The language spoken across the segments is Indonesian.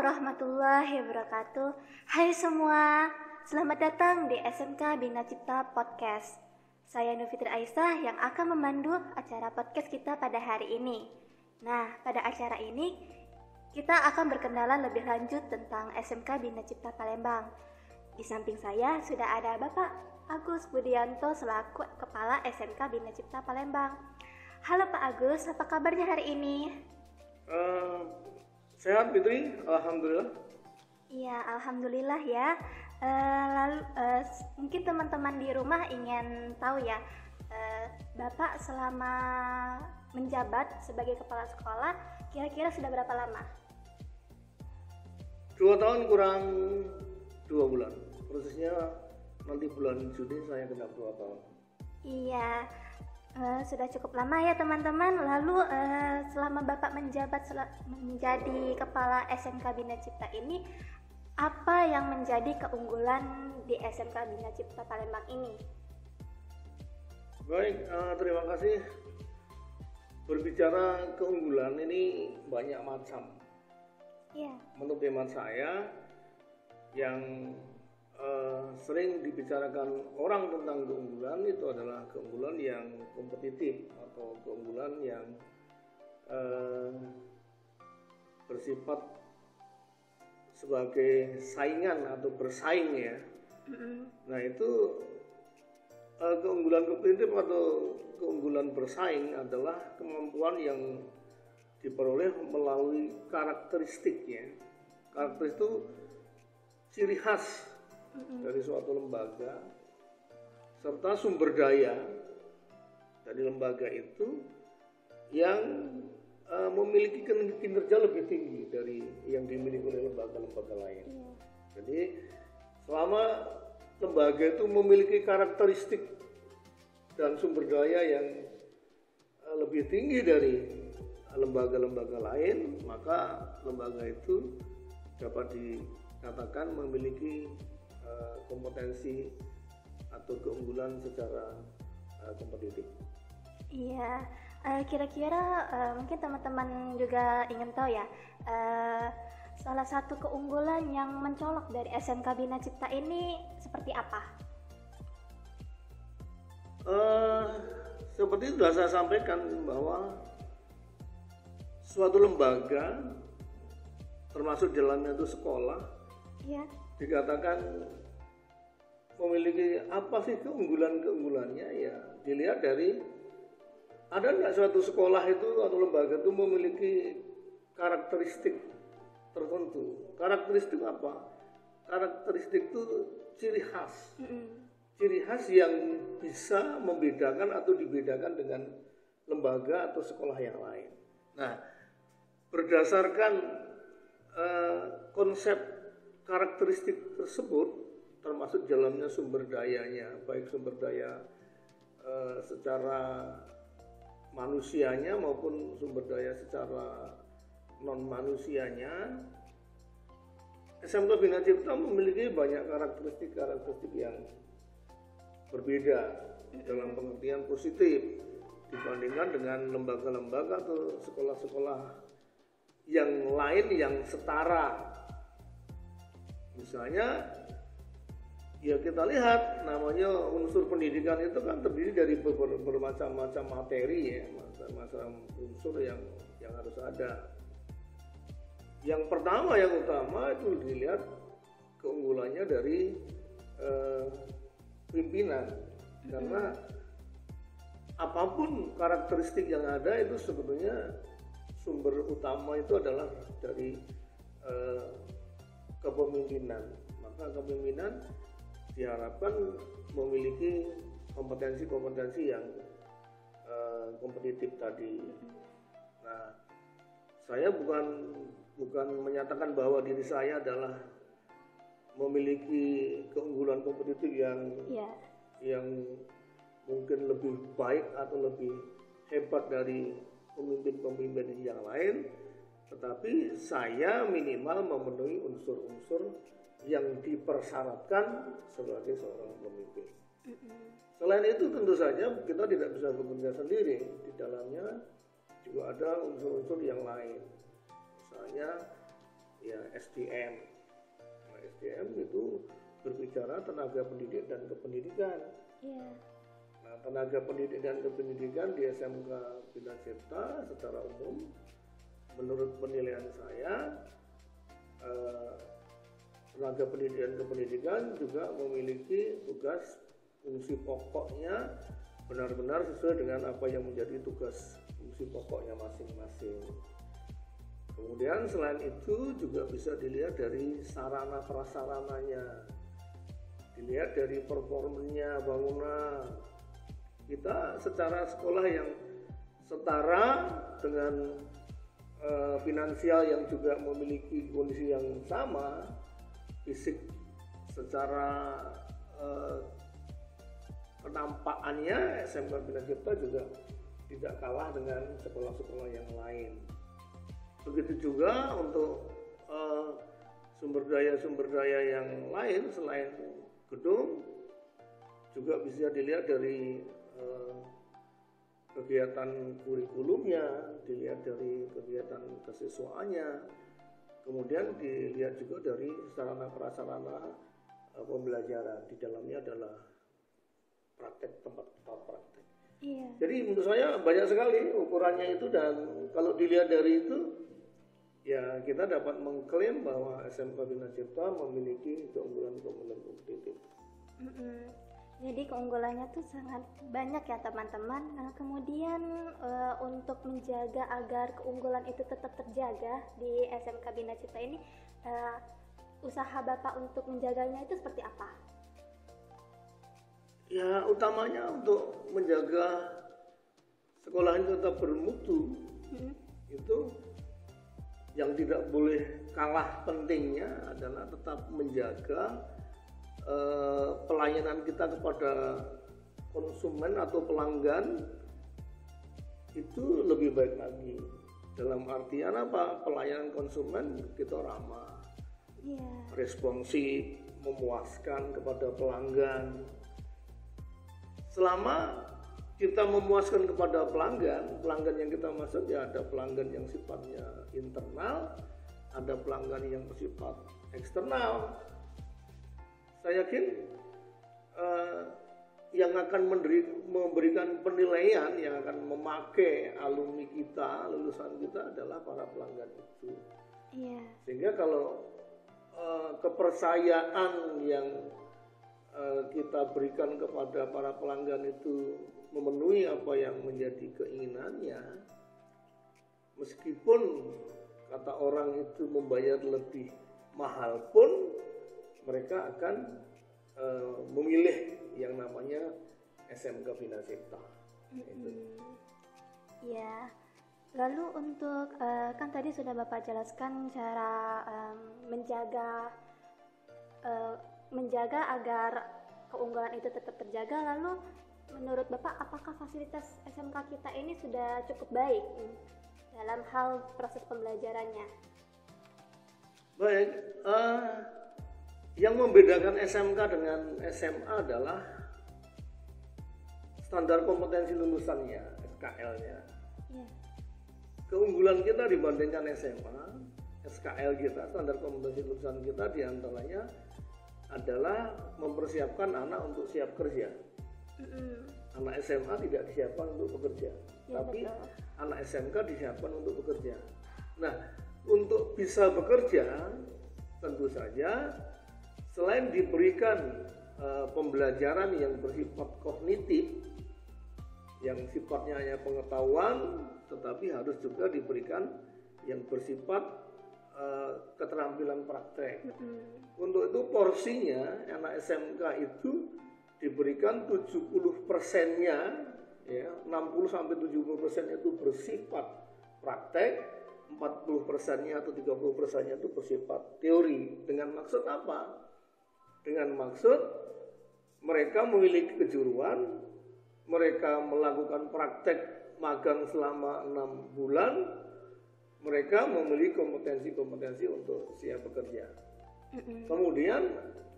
warahmatullahi wabarakatuh. Hai semua, selamat datang di SMK Bina Cipta Podcast. Saya Nur Fitri Aisyah yang akan memandu acara podcast kita pada hari ini. Nah, pada acara ini kita akan berkenalan lebih lanjut tentang SMK Bina Cipta Palembang. Di samping saya sudah ada Bapak Agus Budianto selaku Kepala SMK Bina Cipta Palembang. Halo Pak Agus, apa kabarnya hari ini? Sehat Fitri, alhamdulillah. Iya, alhamdulillah ya. Lalu mungkin teman-teman di rumah ingin tahu ya, Bapak selama menjabat sebagai kepala sekolah kira-kira sudah berapa lama? 2 tahun kurang 2 bulan. Prosesnya nanti bulan Juni saya genap 2 tahun. Iya. Sudah cukup lama ya teman-teman. Lalu selama Bapak menjabat menjadi Kepala SMK Bina Cipta ini, apa yang menjadi keunggulan di SMK Bina Cipta Palembang ini? Baik, terima kasih. Berbicara keunggulan ini banyak macam. Iya. Menurut hemat saya yang sering dibicarakan orang tentang keunggulan itu adalah keunggulan yang kompetitif atau keunggulan yang bersifat sebagai saingan atau bersaing ya. Nah itu keunggulan kompetitif atau keunggulan bersaing adalah kemampuan yang diperoleh melalui karakteristik ya. Karakteristik itu ciri khas dari suatu lembaga serta sumber daya dari lembaga itu yang memiliki kinerja lebih tinggi dari yang dimiliki oleh lembaga-lembaga lain. Jadi selama lembaga itu memiliki karakteristik dan sumber daya yang lebih tinggi dari lembaga-lembaga lain, maka lembaga itu dapat dikatakan memiliki kompetensi atau keunggulan secara kompetitif. Iya, kira-kira mungkin teman-teman juga ingin tahu ya, salah satu keunggulan yang mencolok dari SMK Bina Cipta ini seperti apa? Seperti sudah saya sampaikan bahwa suatu lembaga termasuk dalamnya itu sekolah, Iya. dikatakan memiliki apa sih keunggulannya ya dilihat dari ada nggak suatu sekolah itu atau lembaga itu memiliki karakteristik tertentu. Karakteristik apa? Karakteristik itu ciri khas. Ciri khas yang bisa membedakan atau dibedakan dengan lembaga atau sekolah yang lain. Nah, berdasarkan konsep karakteristik tersebut, termasuk dalamnya sumber dayanya, baik sumber daya secara manusianya maupun sumber daya secara non manusianya, SMK Bina Cipta memiliki banyak karakteristik yang berbeda dalam pengertian positif dibandingkan dengan lembaga-lembaga atau sekolah-sekolah yang lain yang setara. Misalnya ya kita lihat namanya unsur pendidikan itu kan terdiri dari bermacam-macam materi ya, macam-macam unsur yang harus ada. Yang pertama yang utama itu dilihat keunggulannya dari pimpinan, karena apapun karakteristik yang ada itu sebetulnya sumber utama itu adalah dari kepemimpinan. Maka kepemimpinan diharapkan memiliki kompetensi-kompetensi yang kompetitif tadi. Nah, saya bukan menyatakan bahwa diri saya adalah memiliki keunggulan kompetitif yang mungkin lebih baik atau lebih hebat dari pemimpin-pemimpin yang lain, tetapi saya minimal memenuhi unsur-unsur yang dipersyaratkan sebagai seorang pemimpin. Selain itu tentu saja kita tidak bisa bekerja sendiri, di dalamnya juga ada unsur-unsur yang lain. Misalnya ya SDM. Nah, SDM itu berbicara tenaga pendidik dan kependidikan. Iya. Nah, tenaga pendidik dan kependidikan di SMK Bina Cipta secara umum, menurut penilaian saya, tenaga pendidik dan kependidikan juga memiliki tugas fungsi pokoknya benar-benar sesuai dengan apa yang menjadi tugas fungsi pokoknya masing-masing. Kemudian selain itu juga bisa dilihat dari sarana prasarananya, dilihat dari performanya bangunan. Kita secara sekolah yang setara dengan finansial yang juga memiliki kondisi yang sama, fisik secara penampakannya SMK Bina Cipta juga tidak kalah dengan sekolah-sekolah yang lain. Begitu juga untuk sumber daya yang lain selain gedung, juga bisa dilihat dari kegiatan kurikulumnya, dilihat dari kegiatan kesiswaannya, kemudian dilihat juga dari sarana prasarana pembelajaran. Di dalamnya adalah tempat praktek. Iya. Jadi menurut saya banyak sekali ukurannya itu, dan kalau dilihat dari itu, ya kita dapat mengklaim bahwa SMK Bina Cipta memiliki keunggulan-keunggulan kompetitif. Jadi keunggulannya tuh sangat banyak ya teman-teman. Nah, kemudian untuk menjaga agar keunggulan itu tetap terjaga di SMK Bina Cipta ini, usaha Bapak untuk menjaganya itu seperti apa? Ya, utamanya untuk menjaga sekolah ini tetap bermutu, itu yang tidak boleh kalah pentingnya adalah tetap menjaga pelayanan kita kepada konsumen atau pelanggan itu lebih baik lagi. Dalam artian apa? Pelayanan konsumen kita ramah, responsif, memuaskan kepada pelanggan. Selama kita memuaskan kepada pelanggan yang kita maksud ya ada pelanggan yang sifatnya internal, ada pelanggan yang bersifat eksternal. Saya yakin yang akan memberikan penilaian, yang akan memakai alumni kita, lulusan kita adalah para pelanggan itu. Sehingga kalau kepercayaan yang kita berikan kepada para pelanggan itu memenuhi apa yang menjadi keinginannya, meskipun kata orang itu membayar lebih mahal pun mereka akan memilih yang namanya SMK Bina Cipta. Ya, lalu untuk kan tadi sudah Bapak jelaskan cara menjaga agar keunggulan itu tetap terjaga. Lalu menurut Bapak, apakah fasilitas SMK kita ini sudah cukup baik dalam hal proses pembelajarannya? Baik, yang membedakan SMK dengan SMA adalah standar kompetensi lulusannya, SKL-nya. Keunggulan kita dibandingkan SMA, SKL kita, standar kompetensi lulusan kita diantaranya adalah mempersiapkan anak untuk siap kerja. Anak SMA tidak disiapkan untuk bekerja, tapi betul. Anak SMK disiapkan untuk bekerja. Nah, untuk bisa bekerja tentu saja selain diberikan pembelajaran yang bersifat kognitif, yang sifatnya hanya pengetahuan, tetapi harus juga diberikan yang bersifat keterampilan praktek. Untuk itu porsinya anak SMK itu diberikan 70%-nya, ya, 60-70% itu bersifat praktek, 40%-nya atau 30%-nya itu bersifat teori. Dengan maksud apa? Dengan maksud mereka memiliki kejuruan, mereka melakukan praktek magang selama 6 bulan, mereka memiliki kompetensi-kompetensi untuk siap bekerja. Kemudian,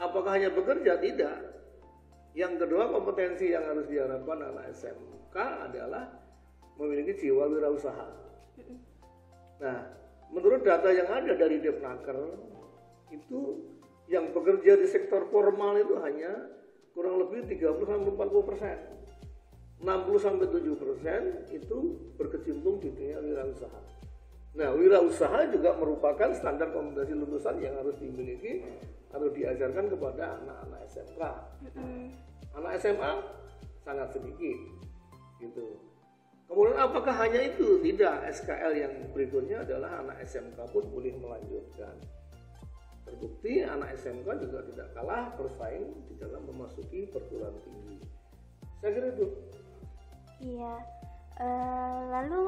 apakah hanya bekerja? Tidak. Yang kedua, kompetensi yang harus diharapkan anak SMK adalah memiliki jiwa wirausaha. Nah, menurut data yang ada dari Depnaker itu yang bekerja di sektor formal itu hanya kurang lebih 30-40%. 60-70% itu berkecimpung di dunia wirausaha. Nah, wirausaha juga merupakan standar kompetensi lulusan yang harus dimiliki atau diajarkan kepada anak-anak SMK. Anak SMA sangat sedikit, gitu. Kemudian apakah hanya itu? Tidak. SKL yang berikutnya adalah anak SMK pun boleh melanjutkan. Terbukti anak SMK juga tidak kalah bersaing di dalam memasuki perguruan tinggi. Saya kira itu. Iya. Lalu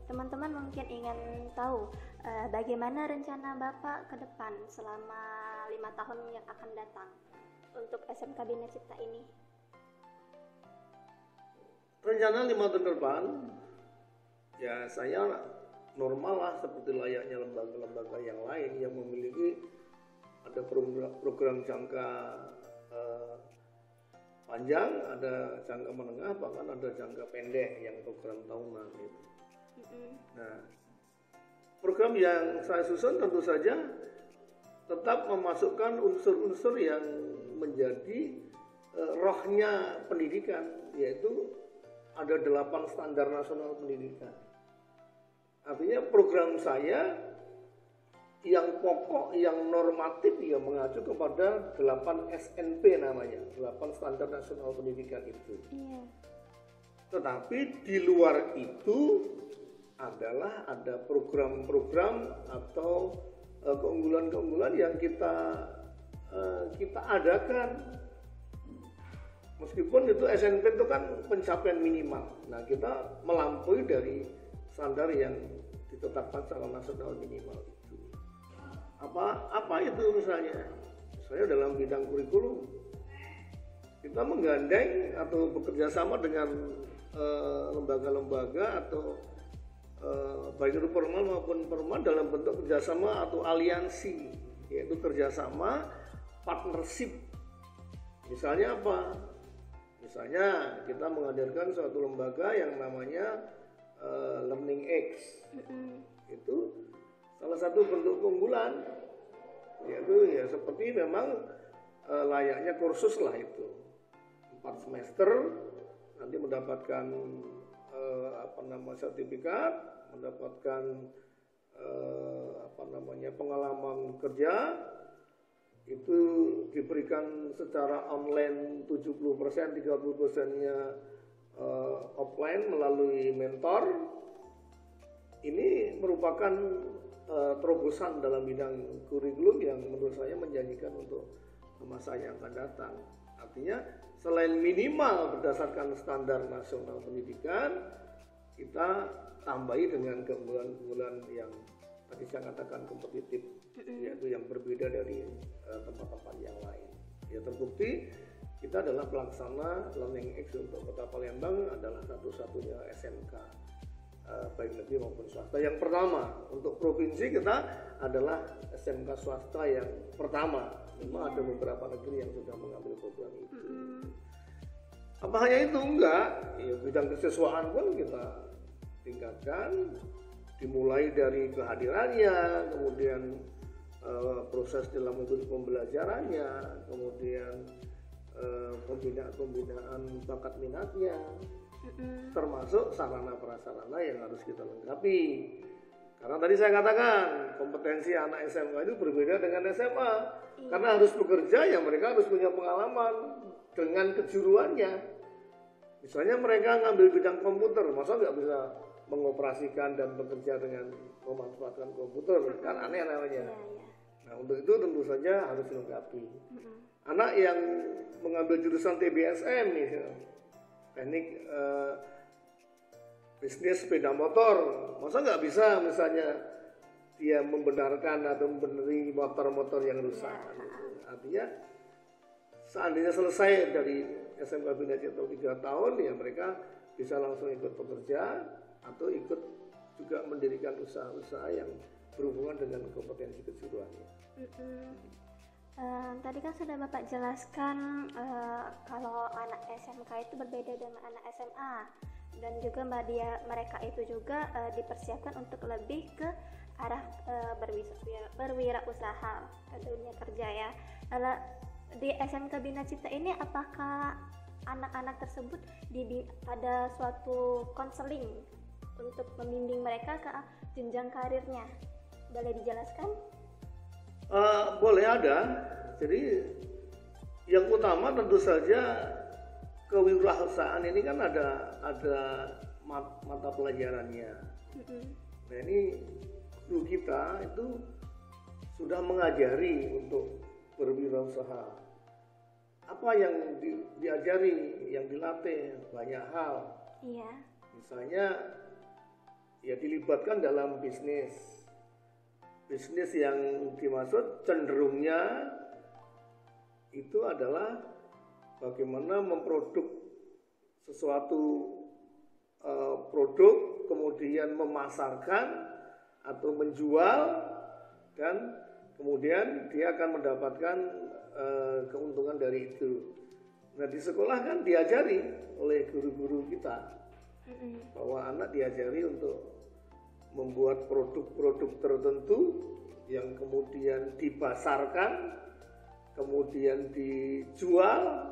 teman-teman mungkin ingin tahu bagaimana rencana Bapak ke depan selama 5 tahun yang akan datang untuk SMK Bina Cipta ini? Rencana 5 tahun depan, ya saya normal lah seperti layaknya lembaga-lembaga yang lain yang memiliki ada program jangka panjang, ada jangka menengah, bahkan ada jangka pendek yang program tahunan itu. Nah, program yang saya susun tentu saja tetap memasukkan unsur-unsur yang menjadi rohnya pendidikan, yaitu ada 8 standar nasional pendidikan. Artinya program saya yang pokok, yang normatif ya mengacu kepada 8 SNP namanya, 8 standar nasional pendidikan itu. Tetapi di luar itu adalah ada program-program atau keunggulan-keunggulan yang kita adakan. Meskipun itu SNP itu kan pencapaian minimal. Nah, kita melampaui dari standar yang ditetapkan secara nasional minimal itu. Apa itu misalnya? Misalnya dalam bidang kurikulum, kita menggandeng atau bekerja sama dengan lembaga-lembaga atau baik itu formal maupun informal dalam bentuk kerjasama atau aliansi, yaitu kerjasama partnership. Misalnya apa? Misalnya kita menghadirkan suatu lembaga yang namanya Learning X. Itu salah satu bentuk keunggulan, yaitu ya seperti memang layaknya kursus lah itu. 4 semester nanti mendapatkan sertifikat, mendapatkan pengalaman kerja. Itu diberikan secara online 70%, 30%-nya offline melalui mentor. Ini merupakan terobosan dalam bidang kurikulum yang menurut saya menjanjikan untuk masa yang akan datang. Artinya selain minimal berdasarkan standar nasional pendidikan, kita tambahi dengan keunggulan-keunggulan yang tadi saya katakan kompetitif, yaitu yang berbeda dari tempat-tempat yang lain. Ya, terbukti kita adalah pelaksana Learning X untuk Kota Palembang, adalah satu-satunya SMK baik negeri maupun swasta yang pertama. Untuk provinsi kita adalah SMK swasta yang pertama. Memang ada beberapa negeri yang sudah mengambil program itu. Apa hanya itu? Enggak. Ya, bidang kesiswaan pun kita tingkatkan, dimulai dari kehadirannya, kemudian proses dalam mengikuti pembelajarannya, kemudian pembinaan bakat minatnya, termasuk sarana prasarana yang harus kita lengkapi. Karena tadi saya katakan kompetensi anak SMK itu berbeda dengan SMA, karena harus bekerja ya mereka harus punya pengalaman dengan kejuruannya. Misalnya mereka ngambil bidang komputer, masa nggak bisa mengoperasikan dan bekerja dengan memanfaatkan komputer, kan aneh namanya. Nah, untuk itu tentu saja harus dilengkapi. Anak yang mengambil jurusan TBSM nih, teknik bisnis sepeda motor, masa nggak bisa misalnya dia membenarkan atau membenahi motor-motor yang rusak. Artinya seandainya selesai dari SMK Bina Cipta 3 tahun, ya mereka bisa langsung ikut bekerja atau ikut juga mendirikan usaha-usaha yang berhubungan dengan kompetensi kejuruannya. Tadi kan sudah Bapak jelaskan kalau anak SMK itu berbeda dengan anak SMA, dan juga mereka itu juga dipersiapkan untuk lebih ke arah berwirausaha ke dunia kerja ya. Lalu di SMK Bina Cipta ini apakah anak-anak tersebut ada suatu konseling untuk membimbing mereka ke jenjang karirnya? Boleh dijelaskan? Boleh ada. Jadi yang utama tentu saja kewirausahaan ini kan ada mata pelajarannya. Nah ini guru kita itu sudah mengajari untuk berwirausaha. Apa yang diajari, yang dilatih banyak hal. Iya. Misalnya ya dilibatkan dalam bisnis yang dimaksud cenderungnya itu adalah bagaimana memproduk sesuatu produk, kemudian memasarkan atau menjual, dan kemudian dia akan mendapatkan keuntungan dari itu. Nah di sekolah kan diajari oleh guru-guru kita bahwa anak diajari untuk membuat produk-produk tertentu yang kemudian dipasarkan, kemudian dijual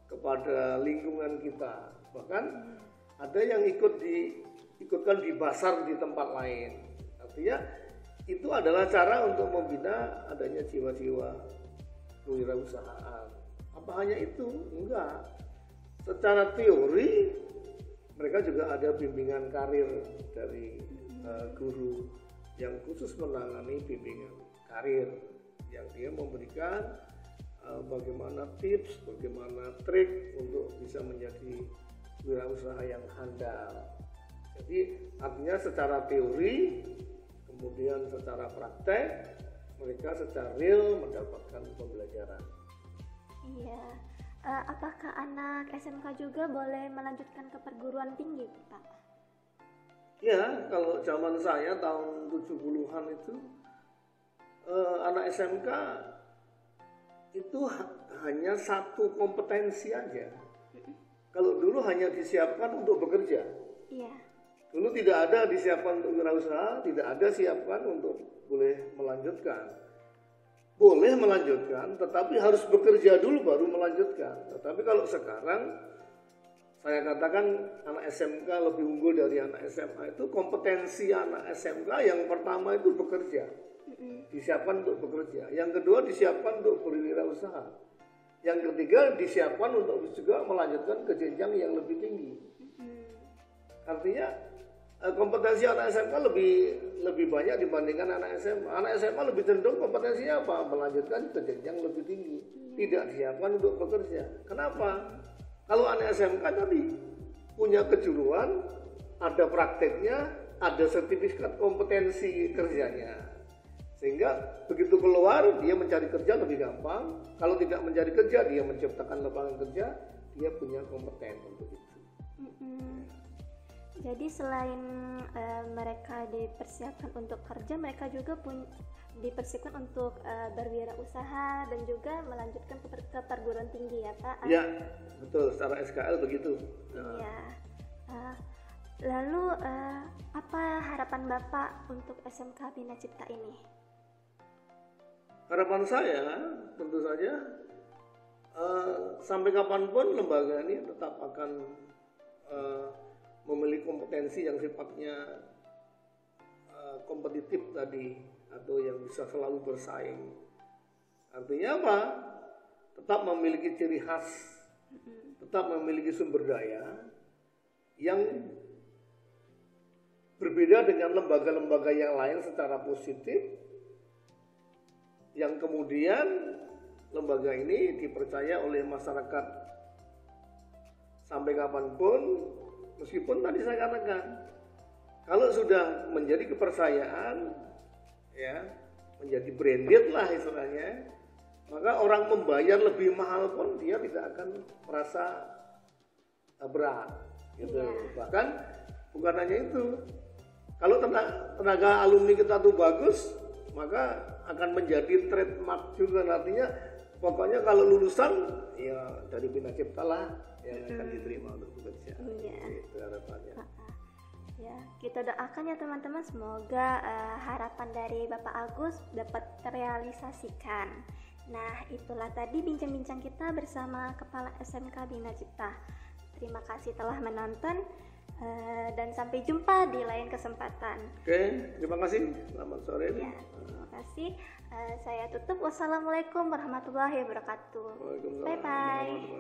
kepada lingkungan kita. Bahkan ada yang ikutkan di pasar di tempat lain. Artinya itu adalah cara untuk membina adanya jiwa-jiwa kewirausahaan. Apa hanya itu? Enggak. Secara teori mereka juga ada bimbingan karir dari guru yang khusus menangani bimbingan karir, yang dia memberikan bagaimana tips, bagaimana trik untuk bisa menjadi wirausaha yang handal. Jadi artinya secara teori, kemudian secara praktek, mereka secara real mendapatkan pembelajaran. Iya. Apakah anak SMK juga boleh melanjutkan ke perguruan tinggi, Pak? Ya, kalau zaman saya tahun 70-an itu anak SMK itu hanya satu kompetensi aja. Kalau dulu hanya disiapkan untuk bekerja. Iya. Dulu tidak ada disiapkan untuk wirausaha, tidak ada siapkan untuk boleh melanjutkan. Boleh melanjutkan, tetapi harus bekerja dulu baru melanjutkan. Tetapi kalau sekarang, saya katakan anak SMK lebih unggul dari anak SMA. Itu kompetensi anak SMK yang pertama itu bekerja. Disiapkan untuk bekerja. Yang kedua disiapkan untuk berwirausaha. Yang ketiga disiapkan untuk juga melanjutkan ke jenjang yang lebih tinggi. Artinya kompetensi anak SMK lebih banyak dibandingkan anak SMA. Anak SMA lebih cenderung kompetensinya apa? Melanjutkan ke jenjang lebih tinggi. Tidak disiapkan untuk bekerja. Kenapa? Kalau anak SMK tadi punya kejuruan, ada prakteknya, ada sertifikat kompetensi kerjanya. Sehingga begitu keluar dia mencari kerja lebih gampang. Kalau tidak mencari kerja, dia menciptakan lapangan kerja, dia punya kompeten untuk itu. Jadi selain mereka dipersiapkan untuk kerja, mereka juga dipersiapkan untuk berwirausaha dan juga melanjutkan ke perguruan tinggi ya Pak? Ya, betul. Secara SKL begitu. Iya. Lalu apa harapan Bapak untuk SMK Bina Cipta ini? Harapan saya tentu saja sampai kapanpun lembaga ini tetap akan memiliki kompetensi yang sifatnya kompetitif tadi, atau yang bisa selalu bersaing. Artinya apa? Tetap memiliki ciri khas, tetap memiliki sumber daya yang berbeda dengan lembaga-lembaga yang lain secara positif, yang kemudian lembaga ini dipercaya oleh masyarakat sampai kapanpun. Meskipun tadi saya katakan, kalau sudah menjadi kepercayaan, ya menjadi branded lah istilahnya, maka orang membayar lebih mahal pun dia tidak akan merasa berat, gitu. Bahkan bukan hanya itu, kalau tenaga alumni kita tuh bagus, maka akan menjadi trademark juga. Artinya pokoknya kalau lulusan ya dari Bina Cipta lah yang akan diterima untuk bekerja. Iya. Itu harapannya. Ya, kita doakan ya teman-teman, semoga harapan dari Bapak Agus dapat terrealisasikan. Nah, itulah tadi bincang-bincang kita bersama Kepala SMK Bina Cipta. Terima kasih telah menonton dan sampai jumpa di lain kesempatan. Oke, terima kasih. Selamat sore. Ya, terima kasih. Saya tutup. Wassalamualaikum warahmatullahi wabarakatuh. Waalaikumsalam. Bye bye.